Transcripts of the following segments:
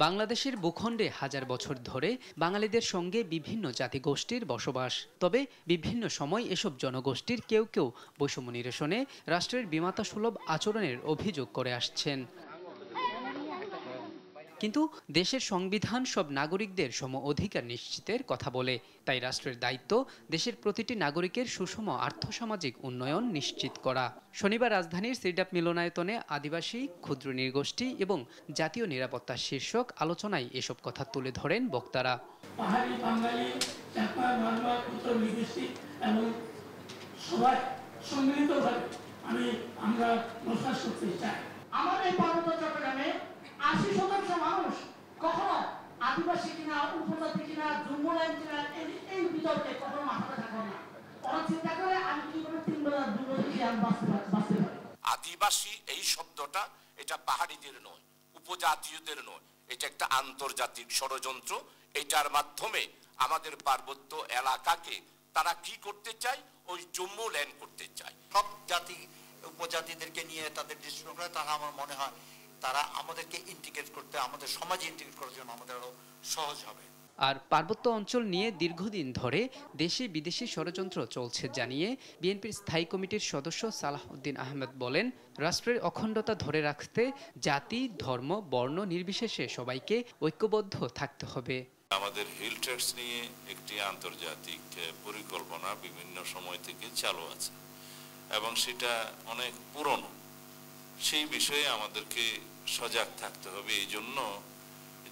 বাংলাদেশের ভূখণ্ডে হাজার বছর ধরে বাঙালিদের সঙ্গে বিভিন্ন জাতিগোষ্ঠীর বসবাস। তবে বিভিন্ন সময় এসব জনগোষ্ঠীর কেউ কেউ বৈষম্য নিরসনে রাষ্ট্রের বিমাতাসুলভ আচরণের অভিযোগ করে আসছেন। কিন্তু দেশের সংবিধান সব নাগরিকদের সম অধিকার নিশ্চিতের কথা বলে। তাই রাষ্ট্রের দায়িত্ব দেশের প্রতিটি নাগরিকের সুষম আর্থসামাজিক উন্নয়ন নিশ্চিত করা। শনিবার রাজধানীর সিডাপ মিলনায়তনে আদিবাসী, ক্ষুদ্র নৃগোষ্ঠী এবং জাতীয় নিরাপত্তা শীর্ষক আলোচনায় এসব কথা তুলে ধরেন বক্তারা। পাহাড়ি, বাঙালি, চাকমা, মারমা, ক্ষুদ্র নৃগোষ্ঠী এবং সবাই সম্মিলিতভাবে আমরা বসবাস করতে চাই। আমার এই পার্বত্য চট্টগ্রামে ৮০% মানুষ কখনো আদিবাসী কিনা, উপজাতি কিনা, জুম্মলাইন কিনা এই বিতর্কে কখনো মাথাটা থাকে না। ওরা চিন্তা করে আমি কিভাবে ৩ বেলা ২ বেলা খেয়ে আমি বাঁচতে পারি। আদিবাসী এই শব্দটা এটা পাহাড়িদের নয়, উপজাতীয়দের নয়, এটা একটা আন্তর্জাতিক ষড়যন্ত্র। এটার মাধ্যমে আমাদের পার্বত্য এলাকাকে তারা কি করতে চায়, ওই জম্মু ল্যান্ড করতে চায়। সব জাতি উপজাতিদেরকে নিয়ে তাদের ডিসকাশন করে, তারা আমার মনে হয় তারা আমাদেরকে ইন্টিগ্রেট করতে, আমাদের সমাজে ইন্টিগ্রেট করার জন্য আমাদের আরো সহজ হবে। আর পার্বত্য অঞ্চল নিয়ে দীর্ঘদিন ধরে দেশি বিদেশি ষড়যন্ত্র চলছে জানিয়ে বিএনপির স্থায়ী কমিটির সদস্য সালাহ উদ্দিন আহমেদ বলেন, রাষ্ট্রের অখণ্ডতা ধরে রাখতে জাতি, ধর্ম, বর্ণ নির্বিশেষে সবাইকে ঐক্যবদ্ধ থাকতে হবে। আমাদের হিল ট্রেডস নিয়ে একটি আন্তর্জাতিক পরিকল্পনা বিভিন্ন সময় থেকে চালু আছে এবং সেটা অনেক পুরনো। সেই বিষয়ে আমাদেরকে সজাগ থাকতে হবে, এই জন্য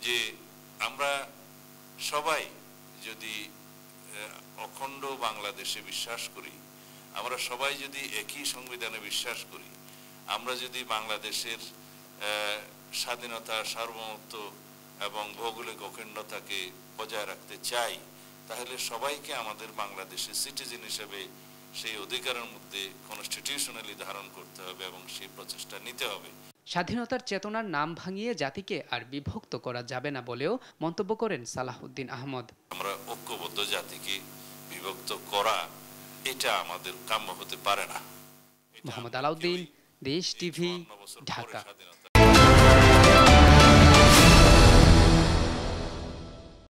যে আমরা সবাই যদি অখণ্ড বাংলাদেশে বিশ্বাস করি, আমরা সবাই যদি একই সংবিধানে বিশ্বাস করি, আমরা যদি বাংলাদেশের স্বাধীনতা, সার্বভৌমত্ব এবং ভৌগোলিক অখণ্ডতাকে বজায় রাখতে চাই, তাহলে সবাইকে আমাদের বাংলাদেশের সিটিজেন হিসেবে সেই অধিকারের মধ্যে কনস্টিটিউশনালি ধারণ করতে হবে এবং সেই প্রচেষ্টা নিতে হবে। স্বাধীনতার চেতনার নাম ভাঙিয়ে জাতিকে আর বিভক্ত করা যাবে না বলেও মন্তব্য করেন সালাহ উদ্দিন আহমদ। আমরা ঐক্যবদ্ধ জাতিকে বিভক্ত করা এটা আমাদের কাম্য হতে পারে না। মোহাম্মদ আলাউদ্দিন, দেশ টিভি, ঢাকা।